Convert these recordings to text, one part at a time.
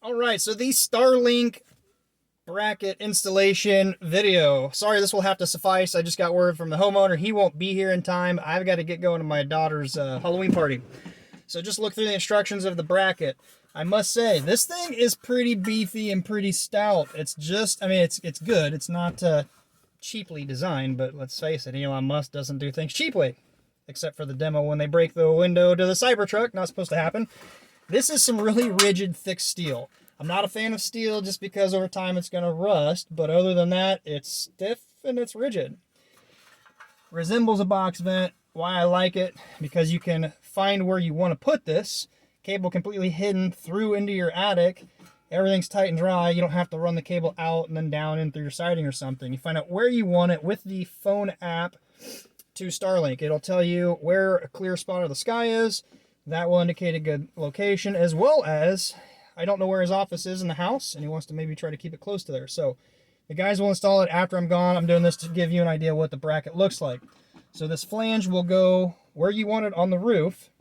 All right, so the Starlink bracket installation video. Sorry, this will have to suffice. I just got word from the homeowner. He won't be here in time. I've got to get going to my daughter's Halloween party. So just look through the instructions of the bracket. I must say, this thing is pretty beefy and pretty stout. It's just, I mean, it's good. It's not cheaply designed, but let's face it, Elon Musk doesn't do things cheaply. Except for the demo when they break the window to the Cybertruck. Not supposed to happen. This is some really rigid, thick steel. I'm not a fan of steel just because over time it's going to rust, but other than that, it's stiff and it's rigid. Resembles a box vent. Why I like it, because you can find where you want to put this. Cable completely hidden through into your attic. Everything's tight and dry. You don't have to run the cable out and then down in through your siding or something. You find out where you want it with the phone app to Starlink. It'll tell you where a clear spot of the sky is. That will indicate a good location, as well as, I don't know where his office is in the house, and he wants to maybe try to keep it close to there. So the guys will install it after I'm gone. I'm doing this to give you an idea what the bracket looks like. So this flange will go where you want it on the roof.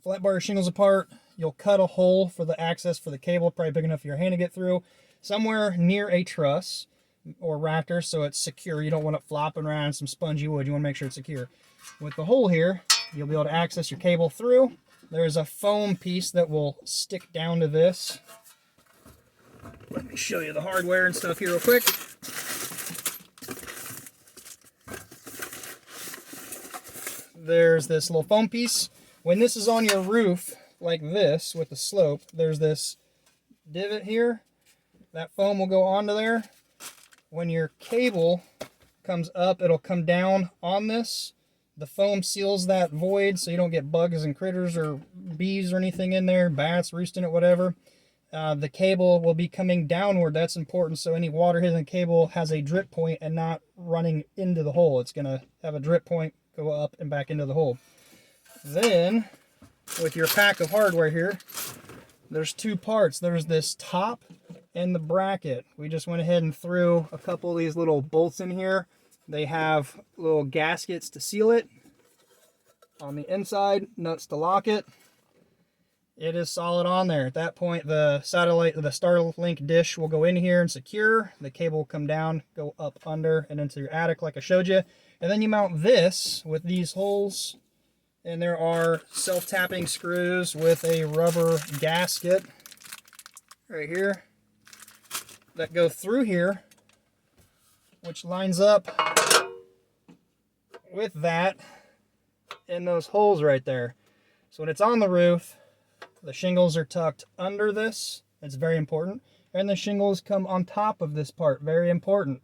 Flat bar your shingles apart. You'll cut a hole for the access for the cable, probably big enough for your hand to get through, somewhere near a truss or rafter so it's secure. You don't want it flopping around some spongy wood. You want to make sure it's secure. With the hole here, you'll be able to access your cable through. There's a foam piece that will stick down to this. Let me show you the hardware and stuff here real quick. There's this little foam piece. When this is on your roof, like this, with the slope, there's this divot here. That foam will go onto there. When your cable comes up, it'll come down on this. The foam seals that void so you don't get bugs and critters or bees or anything in there, bats roosting it, whatever. The cable will be coming downward. That's important, so any water hitting the cable has a drip point and not running into the hole. It's going to have a drip point go up and back into the hole. Then, with your pack of hardware here, there's two parts. There's this top and the bracket. We just went ahead and threw a couple of these little bolts in here. They have little gaskets to seal it. On the inside, nuts to lock it. It is solid on there. At that point, the Starlink dish will go in here and secure. The cable will come down, go up under and into your attic like I showed you. And then you mount this with these holes. And there are self-tapping screws with a rubber gasket right here that go through here, which lines up with that in those holes right there. So when it's on the roof, the shingles are tucked under this. It's very important. And the shingles come on top of this part. Very important.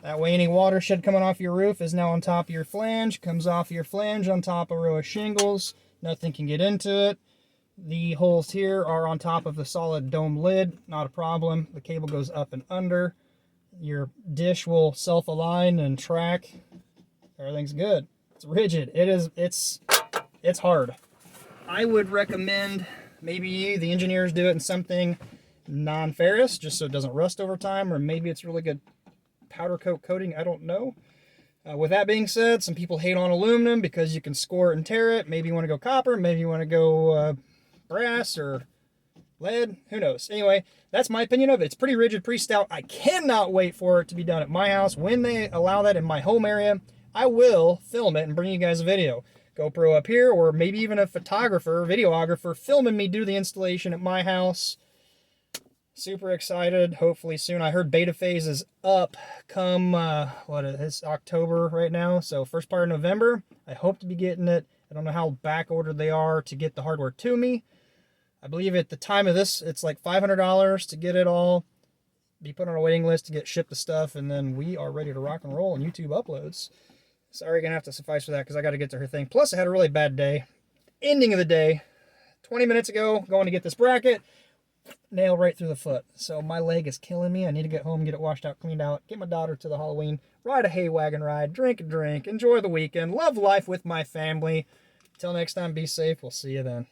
That way any watershed coming off your roof is now on top of your flange, comes off your flange on top of a row of shingles. Nothing can get into it. The holes here are on top of the solid dome lid. Not a problem. The cable goes up and under. Your dish will self-align and track. Everything's good. It's rigid. It's hard. I would recommend maybe the engineers do it in something non-ferrous, just so it doesn't rust over time, or maybe it's really good powder coat coating. I don't know. With that being said, some people hate on aluminum because you can score it and tear it. Maybe you want to go copper. Maybe you want to go brass or lead. Who knows? Anyway, that's my opinion of it. It's pretty rigid, pretty stout. I cannot wait for it to be done at my house. When they allow that in my home area, I will film it and bring you guys a video. GoPro up here, or maybe even a photographer, videographer, filming me do the installation at my house. Super excited. Hopefully soon. I heard beta phase is up come, it's October right now, so first part of November. I hope to be getting it. I don't know how back ordered they are to get the hardware to me. I believe at the time of this, it's like $500 to get it all. Be put on a waiting list to get shipped the stuff, and then we are ready to rock and roll on YouTube uploads. Sorry, gonna have to suffice for that because I got to get to her thing. Plus, I had a really bad day. Ending of the day. 20 minutes ago, going to get this bracket. Nail right through the foot. So my leg is killing me. I need to get home, get it washed out, cleaned out, get my daughter to the Halloween, ride a hay wagon ride, drink a drink, enjoy the weekend, love life with my family. Till next time, be safe. We'll see you then.